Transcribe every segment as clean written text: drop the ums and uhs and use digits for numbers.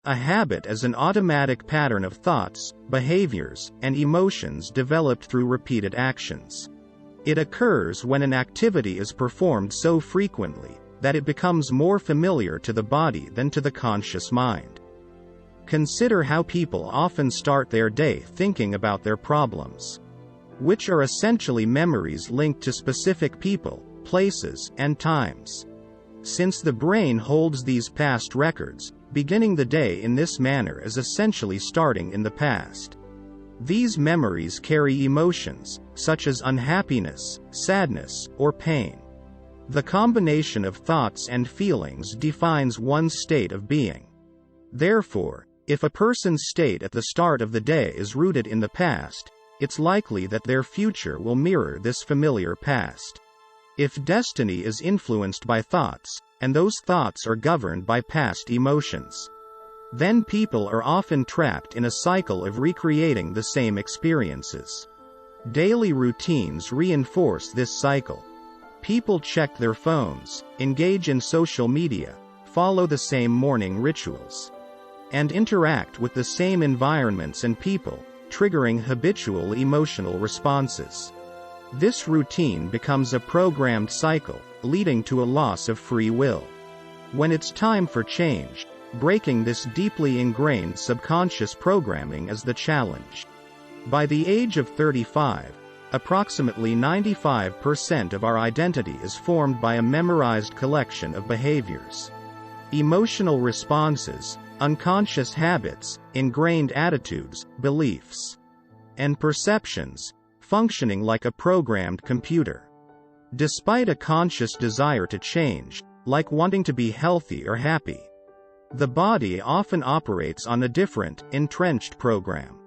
A habit is an automatic pattern of thoughts, behaviors, and emotions developed through repeated actions. It occurs when an activity is performed so frequently that it becomes more familiar to the body than to the conscious mind. Consider how people often start their day thinking about their problems, which are essentially memories linked to specific people, places, and times. Since the brain holds these past records, beginning the day in this manner is essentially starting in the past. These memories carry emotions, such as unhappiness, sadness, or pain. The combination of thoughts and feelings defines one's state of being. Therefore, if a person's state at the start of the day is rooted in the past, it's likely that their future will mirror this familiar past. If destiny is influenced by thoughts, and those thoughts are governed by past emotions, then people are often trapped in a cycle of recreating the same experiences. Daily routines reinforce this cycle. People check their phones, engage in social media, follow the same morning rituals, and interact with the same environments and people, triggering habitual emotional responses. This routine becomes a programmed cycle, leading to a loss of free will. When it's time for change, breaking this deeply ingrained subconscious programming is the challenge. By the age of 35, approximately 95% of our identity is formed by a memorized collection of behaviors. Emotional responses, unconscious habits, ingrained attitudes, beliefs, and perceptions, functioning like a programmed computer. Despite a conscious desire to change, like wanting to be healthy or happy, the body often operates on a different, entrenched program.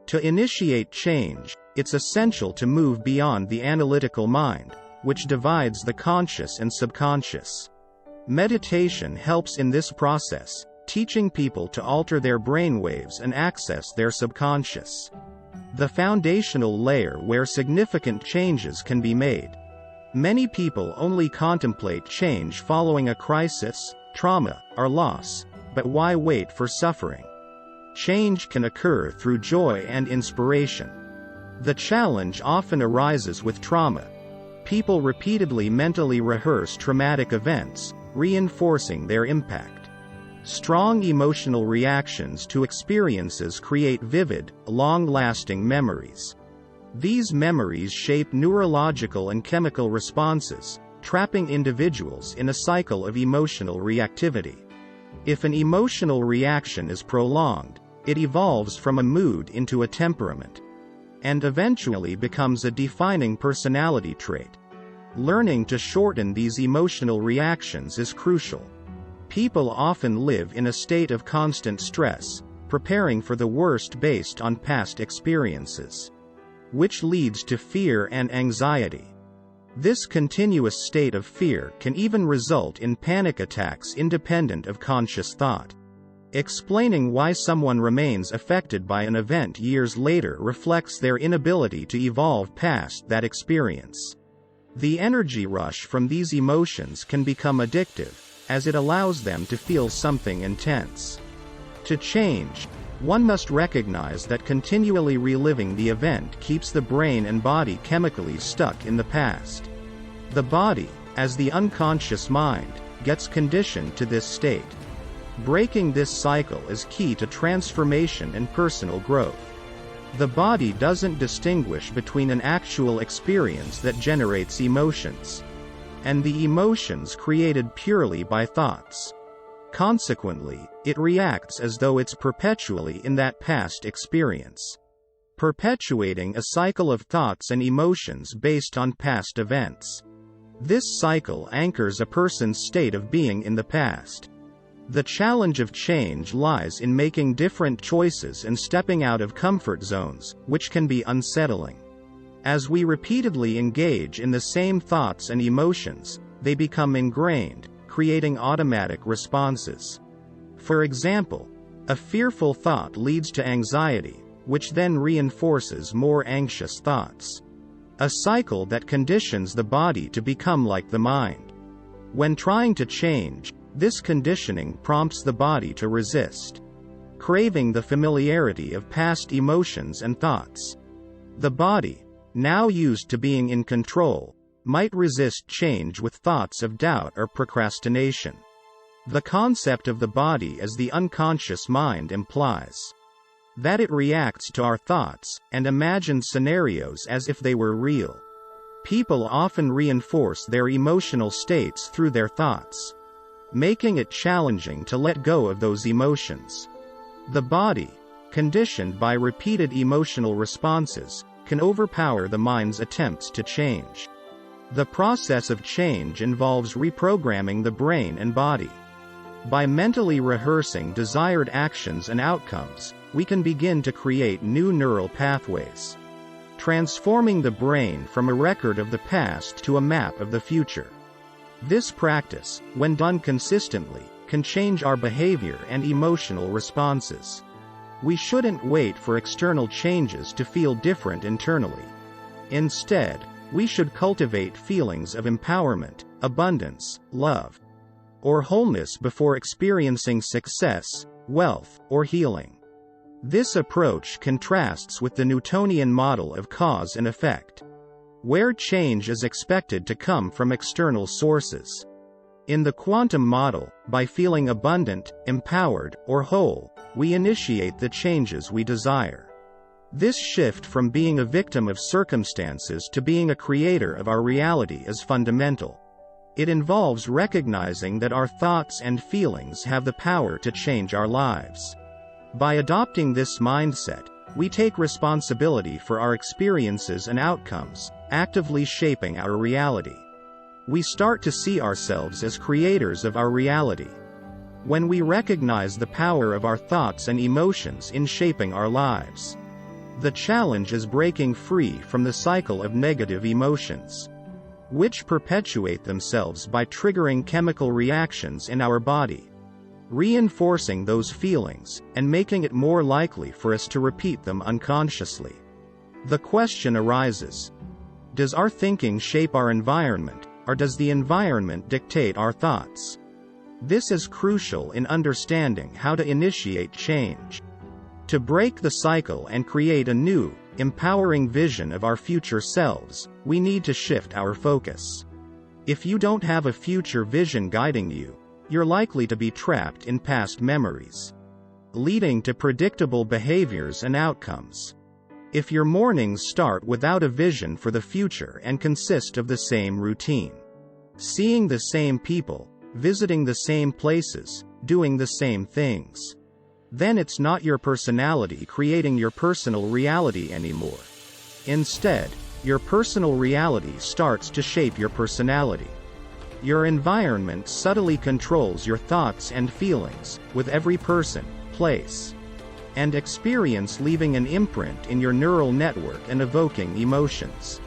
To initiate change, it's essential to move beyond the analytical mind, which divides the conscious and subconscious. Meditation helps in this process, teaching people to alter their brainwaves and access their subconscious, the foundational layer where significant changes can be made. Many people only contemplate change following a crisis, trauma, or loss, but why wait for suffering? Change can occur through joy and inspiration. The challenge often arises with trauma. People repeatedly mentally rehearse traumatic events, reinforcing their impact. Strong emotional reactions to experiences create vivid, long-lasting memories. These memories shape neurological and chemical responses, trapping individuals in a cycle of emotional reactivity. If an emotional reaction is prolonged, it evolves from a mood into a temperament, and eventually becomes a defining personality trait. Learning to shorten these emotional reactions is crucial. People often live in a state of constant stress, preparing for the worst based on past experiences, which leads to fear and anxiety. This continuous state of fear can even result in panic attacks independent of conscious thought. Explaining why someone remains affected by an event years later reflects their inability to evolve past that experience. The energy rush from these emotions can become addictive, as it allows them to feel something intense. To change, one must recognize that continually reliving the event keeps the brain and body chemically stuck in the past. The body, as the unconscious mind, gets conditioned to this state. Breaking this cycle is key to transformation and personal growth. The body doesn't distinguish between an actual experience that generates emotions and the emotions created purely by thoughts. Consequently, it reacts as though it's perpetually in that past experience, perpetuating a cycle of thoughts and emotions based on past events. This cycle anchors a person's state of being in the past. The challenge of change lies in making different choices and stepping out of comfort zones, which can be unsettling. As we repeatedly engage in the same thoughts and emotions, they become ingrained, creating automatic responses. For example, a fearful thought leads to anxiety, which then reinforces more anxious thoughts. A cycle that conditions the body to become like the mind. When trying to change, this conditioning prompts the body to resist. craving the familiarity of past emotions and thoughts. The body, now used to being in control, might resist change with thoughts of doubt or procrastination. The concept of the body as the unconscious mind implies that it reacts to our thoughts and imagines scenarios as if they were real. People often reinforce their emotional states through their thoughts, making it challenging to let go of those emotions. The body, conditioned by repeated emotional responses, can overpower the mind's attempts to change. The process of change involves reprogramming the brain and body. By mentally rehearsing desired actions and outcomes, we can begin to create new neural pathways, transforming the brain from a record of the past to a map of the future. This practice, when done consistently, can change our behavior and emotional responses. We shouldn't wait for external changes to feel different internally. Instead, we should cultivate feelings of empowerment, abundance, love, or wholeness before experiencing success, wealth, or healing. This approach contrasts with the Newtonian model of cause and effect, where change is expected to come from external sources. In the quantum model, by feeling abundant, empowered, or whole, we initiate the changes we desire. This shift from being a victim of circumstances to being a creator of our reality is fundamental. It involves recognizing that our thoughts and feelings have the power to change our lives. By adopting this mindset, we take responsibility for our experiences and outcomes, actively shaping our reality. We start to see ourselves as creators of our reality. When we recognize the power of our thoughts and emotions in shaping our lives, the challenge is breaking free from the cycle of negative emotions, which perpetuate themselves by triggering chemical reactions in our body, reinforcing those feelings, and making it more likely for us to repeat them unconsciously. The question arises: does our thinking shape our environment, or does the environment dictate our thoughts? This is crucial in understanding how to initiate change. To break the cycle and create a new, empowering vision of our future selves, we need to shift our focus. If you don't have a future vision guiding you, you're likely to be trapped in past memories, leading to predictable behaviors and outcomes. If your mornings start without a vision for the future and consist of the same routine, seeing the same people, visiting the same places, doing the same things, then it's not your personality creating your personal reality anymore. Instead, your personal reality starts to shape your personality. Your environment subtly controls your thoughts and feelings, with every person, place, and experience leaving an imprint in your neural network and evoking emotions.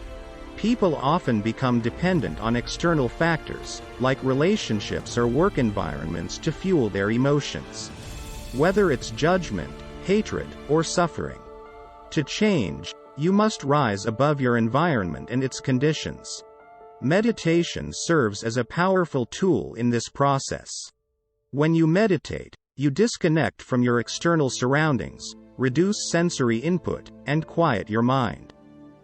People often become dependent on external factors, like relationships or work environments, to fuel their emotions, whether it's judgment, hatred, or suffering. To change, you must rise above your environment and its conditions. Meditation serves as a powerful tool in this process. When you meditate, you disconnect from your external surroundings, reduce sensory input, and quiet your mind.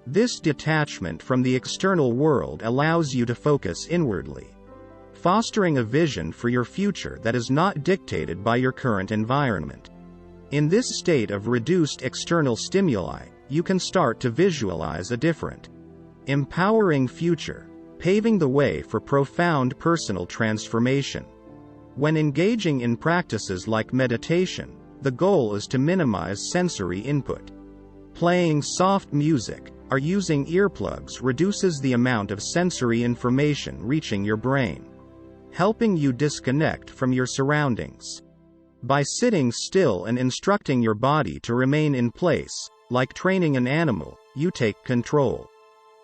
This detachment from the external world allows you to focus inwardly, fostering a vision for your future that is not dictated by your current environment. In this state of reduced external stimuli, you can start to visualize a different, empowering future, paving the way for profound personal transformation. When engaging in practices like meditation, the goal is to minimize sensory input. Playing soft music, or using earplugs reduces the amount of sensory information reaching your brain, helping you disconnect from your surroundings. By sitting still and instructing your body to remain in place, like training an animal, you take control.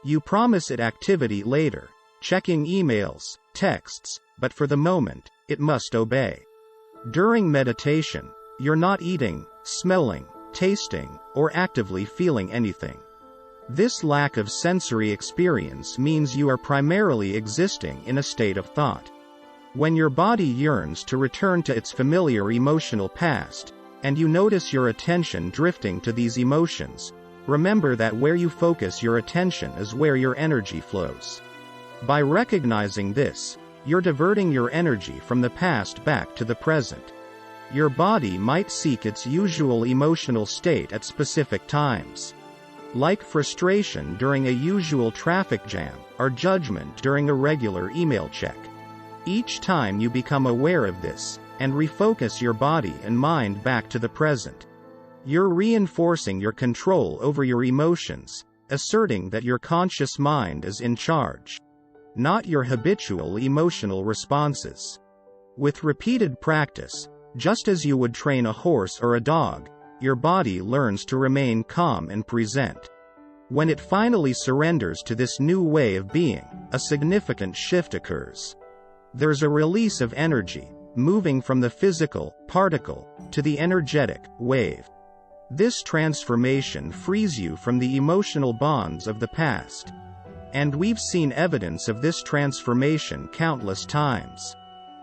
You promise it activity later, checking emails, texts, but for the moment, it must obey. During meditation, you're not eating, smelling, tasting, or actively feeling anything. This lack of sensory experience means you are primarily existing in a state of thought. When your body yearns to return to its familiar emotional past, and you notice your attention drifting to these emotions, remember that where you focus your attention is where your energy flows. By recognizing this, you're diverting your energy from the past back to the present. Your body might seek its usual emotional state at specific times, like frustration during a usual traffic jam, or judgment during a regular email check. Each time you become aware of this, and refocus your body and mind back to the present, you're reinforcing your control over your emotions, asserting that your conscious mind is in charge, not your habitual emotional responses. With repeated practice, just as you would train a horse or a dog, your body learns to remain calm and present. When it finally surrenders to this new way of being, a significant shift occurs. There's a release of energy, moving from the physical, particle, to the energetic, wave. This transformation frees you from the emotional bonds of the past. And we've seen evidence of this transformation countless times,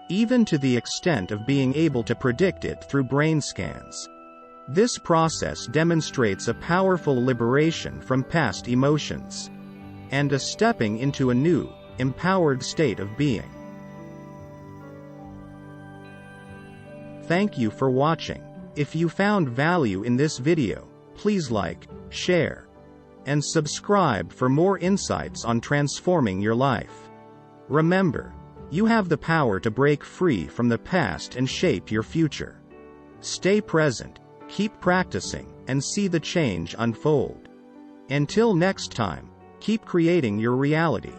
even to the extent of being able to predict it through brain scans. This process demonstrates a powerful liberation from past emotions, and a stepping into a new, empowered state of being. Thank you for watching. If you found value in this video, please like, share, and subscribe for more insights on transforming your life. Remember, you have the power to break free from the past and shape your future. Stay present, keep practicing, and see the change unfold. Until next time, keep creating your reality.